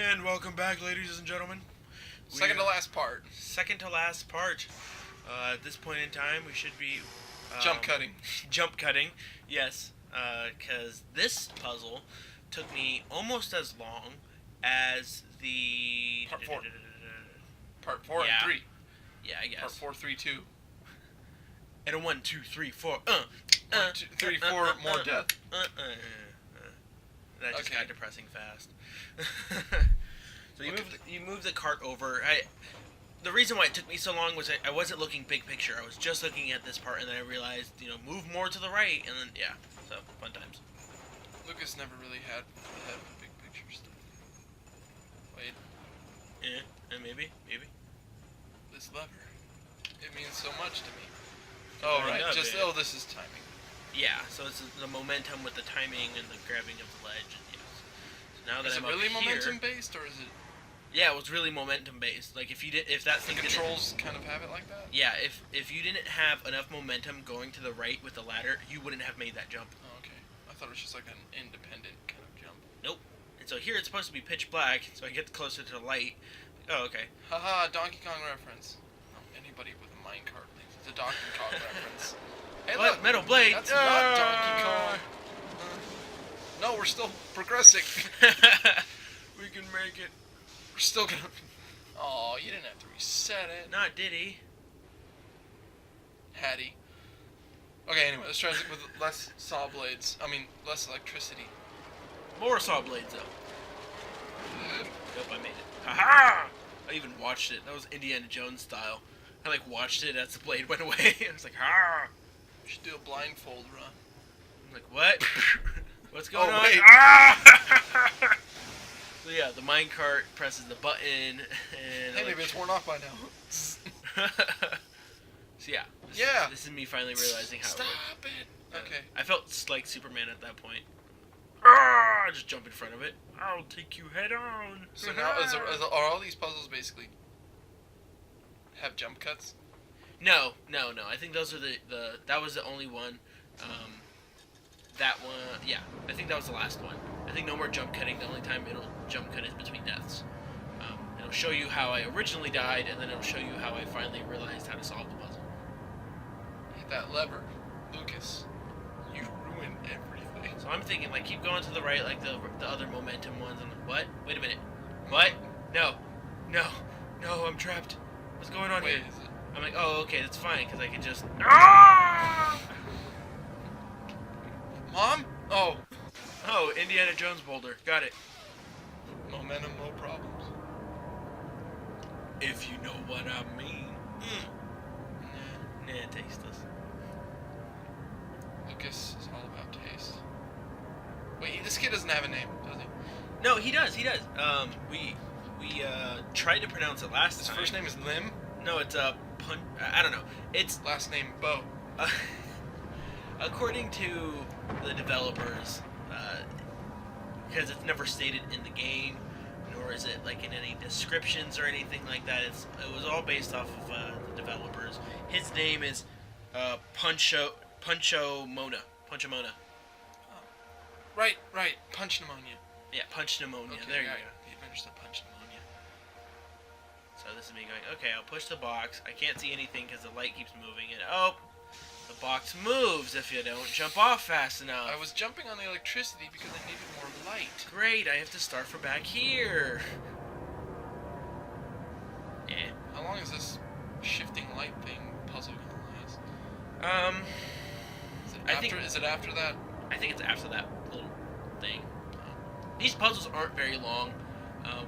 And welcome back, ladies and gentlemen. Second to last part. Second to last part. At this point in time, we should be... jump cutting. Jump cutting, yes. Because this puzzle took me almost as long as the... Part 4. Part 4 and 3. Yeah, I guess. Part 4, 3, 2. And a 1, 2, 3, 4. 1, 2, 3, 4, more death. That just got depressing fast. So you move the cart over. The reason why it took me so long was I wasn't looking big picture. I was just looking at this part, and then I realized, move more to the right, and then, yeah. So, fun times. Lucas never really had the big picture stuff. Wait. Yeah, maybe. This lever. It means so much to me. Oh, right. This is timing. Yeah, so it's the momentum with the timing and the grabbing of the ledge. And, so now that is I'm it really up here, momentum based, or is it? Yeah, it was really momentum based. Like if that thing the controls kind of have it like that. Yeah, if you didn't have enough momentum going to the right with the ladder, you wouldn't have made that jump. Oh, okay. I thought it was just like an independent kind of jump. Nope. And so here it's supposed to be pitch black, so I get closer to the light. Oh, okay. Haha, Donkey Kong reference. Oh, anybody with a minecart thinks it's a Donkey Kong reference. Hey, what? look, Metal Blade! That's not Donkey Kong. No, we're still progressing. We can make it. We're still gonna... Oh, you didn't have to reset it. Not did he? Hattie. Okay, anyway, let's try this with less saw blades. I mean, less electricity. More saw blades, though. Nope, I made it. Haha! I even watched it. That was Indiana Jones style. I, watched it as the blade went away. I was like, ha! You should do a blindfold run. I'm like, what? What's going on? Wait. Ah! So yeah, the minecart presses the button, and... Hey, maybe it's worn off by now. So yeah. This is me finally realizing how Stop it works. it! Okay. I felt like Superman at that point. Ah! Just jump in front of it. I'll take you head on. So now, are all these puzzles basically have jump cuts? No. I think those are that was the only one. That one, yeah. I think that was the last one. I think no more jump cutting. The only time it'll jump cut is between deaths. It'll show you how I originally died, and then it'll show you how I finally realized how to solve the puzzle. Hit that lever, Lucas. You ruined everything. So I'm thinking, keep going to the right, like the other momentum ones. I'm like, what? Wait a minute. What? No, I'm trapped. What's going on here? Is it? I'm like, oh, okay, that's fine, because I can just... Ah! Mom? Oh, Indiana Jones boulder. Got it. momentum, no problems. If you know what I mean. Nah, tasteless. Lucas is all about taste. Wait, this kid doesn't have a name, does he? No, he does. We tried to pronounce it last time. His first name is Lim? No, it's I don't know. It's last name Bo. According to the developers, because it's never stated in the game, nor is it in any descriptions or anything like that. It was all based off of the developers. His name is Puncho Mona. Oh. Right. Punch pneumonia. Yeah, punch pneumonia. Okay, there you go. The Adventures of Punch Pneumonia. So this is me going, okay, I'll push the box. I can't see anything because the light keeps moving. And the box moves if you don't jump off fast enough. I was jumping on the electricity because I needed more light. Great, I have to start from back here. Yeah. How long is this shifting light thing puzzle gonna last? Is it after that? I think it's after that little thing. These puzzles aren't very long.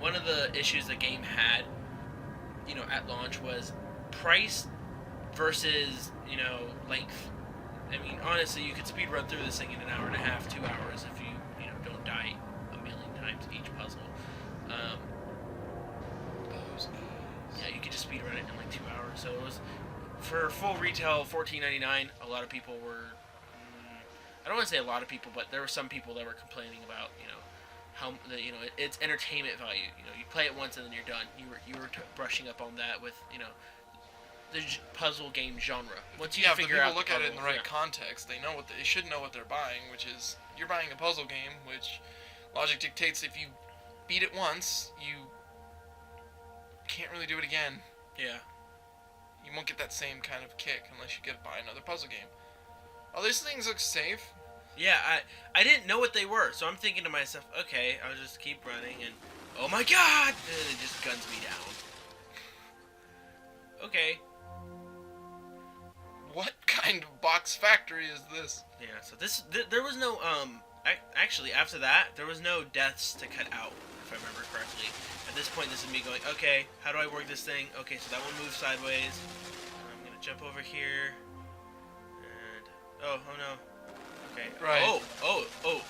One of the issues the game had, at launch was price versus, length. I mean, honestly, you could speed run through this thing in an hour and a half, 2 hours if you don't die a million times each puzzle. Yeah, you could just speed run it in 2 hours. So it was, for full retail, $14.99. A lot of people were, I don't want to say a lot of people, but there were some people that were complaining about, how it's entertainment value. You play it once and then you're done. You were brushing up on that with the puzzle game genre. Once you figure out, if people look at it in the right context, they should know what they're buying, which is you're buying a puzzle game, which logic dictates if you beat it once, you can't really do it again. Yeah. You won't get that same kind of kick unless you get by another puzzle game. All these things look safe. Yeah, I didn't know what they were, so I'm thinking to myself, okay, I'll just keep running, and oh my god! And it just guns me down. Okay. What kind of box factory is this? Yeah, so there was no, actually, after that, there was no deaths to cut out, if I remember correctly. At this point, this is me going, okay, how do I work this thing? Okay, so that one moves sideways. I'm gonna jump over here. And, oh no. Okay. Right. Oh,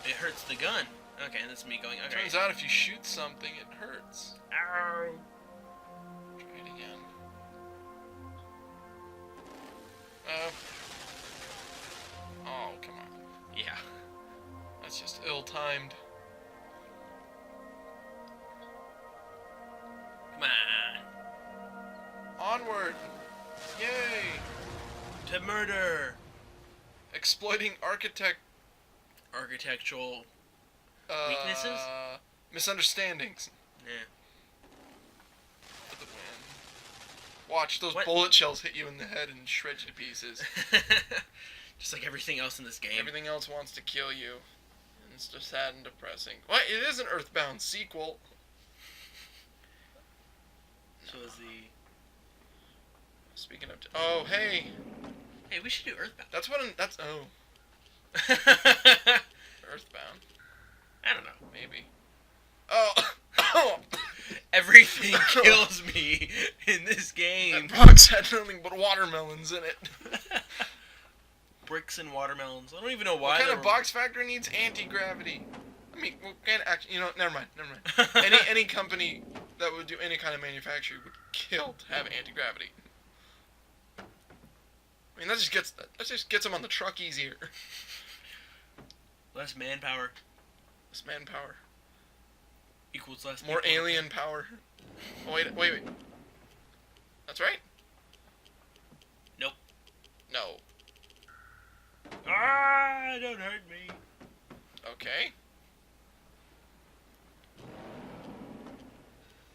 it hurts the gun. Okay, and that's me going, okay. Turns out if you shoot something, it hurts. Ow. Try it again. Oh, come on. Yeah. That's just ill-timed. Come on. Onward! Yay! To murder. Exploiting Architectural weaknesses? Misunderstandings. Yeah. For the win. Watch those What? bullet shells hit you in the head and shred you to pieces. Just like everything else in this game. Everything else wants to kill you. And it's just sad and depressing. What? It is an Earthbound sequel. So is the... Speaking of... Oh, hey! Hey, we should do Earthbound. That's what... That's... Oh. Earthbound. I don't know. Maybe. Oh! Everything kills me in this game. That box had nothing but watermelons in it. Bricks and watermelons. I don't even know why. What kind of box factory needs anti-gravity? I mean, what kind of never mind. Any company that would do any kind of manufacturing would kill to have anti-gravity. I mean, that just gets them on the truck easier. Less manpower Less manpower. equals less More people. alien power. Oh, wait. That's right? Nope. No. Ah, don't hurt me. Okay.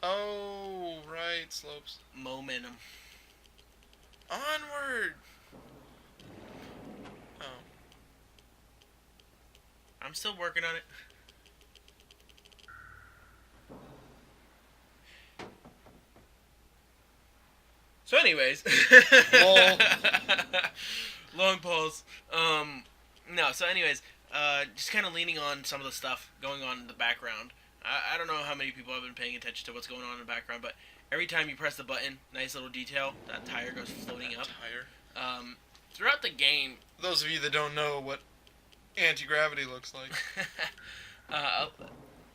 Oh, right, slopes. Momentum. Onward! Oh. I'm still working on it. So anyways. Lol. Long pause. No, so anyways, just kind of leaning on some of the stuff going on in the background. I don't know how many people have been paying attention to what's going on in the background, but every time you press the button, nice little detail, that tire goes floating up. Tire. Throughout the game... Those of you that don't know what anti-gravity looks like.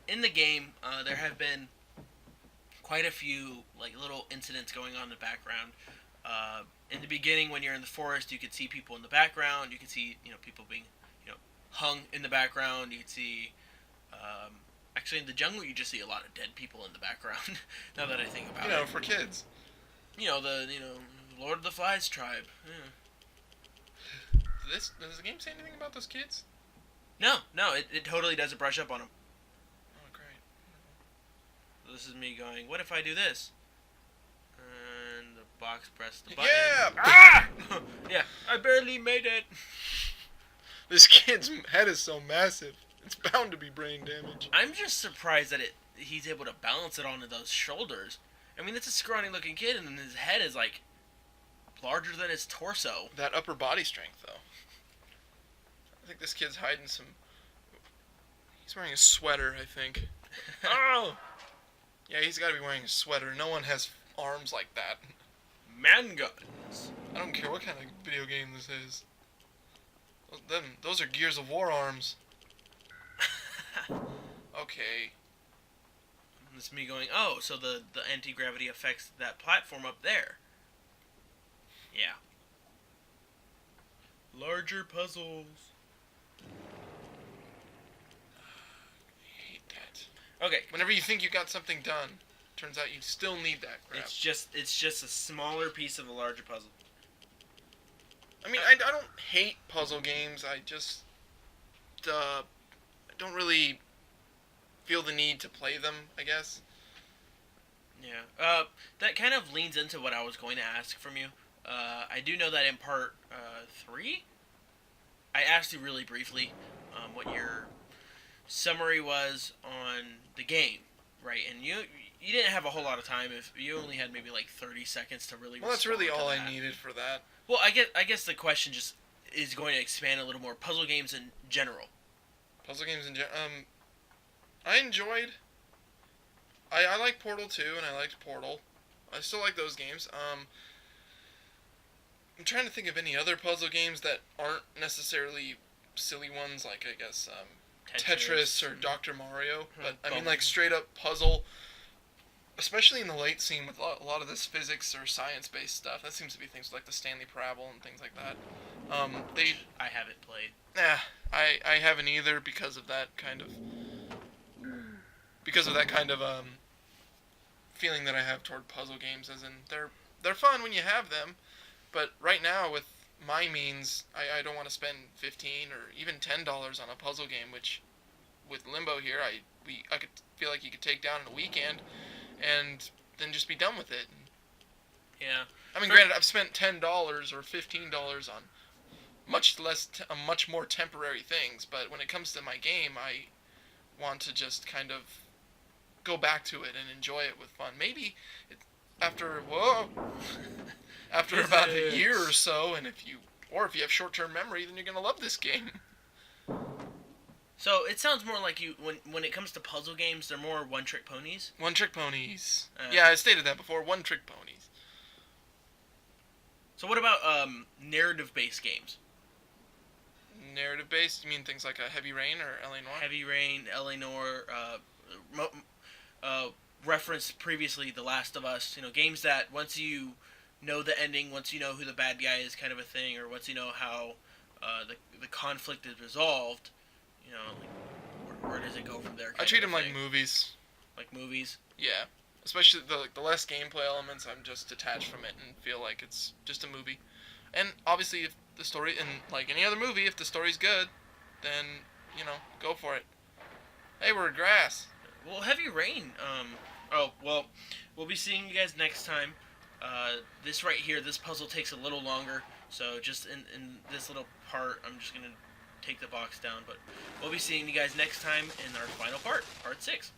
In the game, there have been quite a few like little incidents going on in the background. In the beginning, when you're in the forest, you could see people in the background. You could see people being hung in the background. You could see actually in the jungle, you just see a lot of dead people in the background. Now that I think about it, For kids. the Lord of the Flies tribe. Yeah. Does the game say anything about those kids? No, it totally doesn't brush up on them. Oh, great. This is me going, what if I do this? And the box pressed the button. Yeah! Ah! Yeah, I barely made it. This kid's head is so massive. It's bound to be brain damage. I'm just surprised that he's able to balance it onto those shoulders. I mean, it's a scrawny looking kid, and his head is like larger than his torso. That upper body strength, though. I think this kid's hiding some... He's wearing a sweater, I think. Oh! Yeah, he's got to be wearing a sweater. No one has arms like that. Man guns. I don't care what kind of video game this is. Those are Gears of War arms. Okay. It's me going, oh, so the anti-gravity affects that platform up there. Yeah. Larger puzzles. I hate that. Okay. Whenever you think you got something done, turns out you still need that crap. It's just a smaller piece of a larger puzzle. I mean, I don't hate puzzle games. I just I don't really feel the need to play them, I guess. Yeah. That kind of leans into what I was going to ask from you. I do know that in part 3, I asked you really briefly what your summary was on the game, right? And you didn't have a whole lot of time. If you only had maybe like 30 seconds to really. Well, that's really respond to all I that. needed for that. Well, I guess the question just is going to expand a little more. Puzzle games in general. Puzzle games in general. I enjoyed. I like Portal 2 and I liked Portal. I still like those games. I'm trying to think of any other puzzle games that aren't necessarily silly ones, like I guess Tetris or Dr. Mario. But I mean, like straight up puzzle, especially in the late scene with a lot of this physics or science based stuff. That seems to be things like the Stanley Parable and things like that. I haven't played. I haven't either because of that kind of feeling that I have toward puzzle games, as in they're fun when you have them, but right now with my means, I don't want to spend $15 or even $10 on a puzzle game, which with Limbo here, I could feel like you could take down in a weekend, and then just be done with it. Yeah. I mean, granted, I've spent $10 or $15 on much more temporary things, but when it comes to my game, I want to just kind of go back to it and enjoy it with fun. Maybe after about a year or so, and if you have short-term memory, then you're gonna love this game. So it sounds more like you when it comes to puzzle games, they're more one-trick ponies. One-trick ponies. Yeah, I stated that before. One-trick ponies. So what about narrative-based games? Narrative-based? You mean things like Heavy Rain or L.A. Noire? Heavy Rain, L.A. Noire, referenced previously The Last of Us. Games that once you know the ending, once you know who the bad guy is, kind of a thing, or once you know how the conflict is resolved, like, where does it go from there? I treat them like movies. Like movies? Yeah. Especially the less gameplay elements, I'm just detached from it and feel like it's just a movie. And obviously, if the story, and like any other movie, if the story's good, then, go for it. Hey, we're grass. Well, Heavy Rain, we'll be seeing you guys next time. This right here, this puzzle takes a little longer, so just in this little part, I'm just going to take the box down, but we'll be seeing you guys next time in our final part, part 6.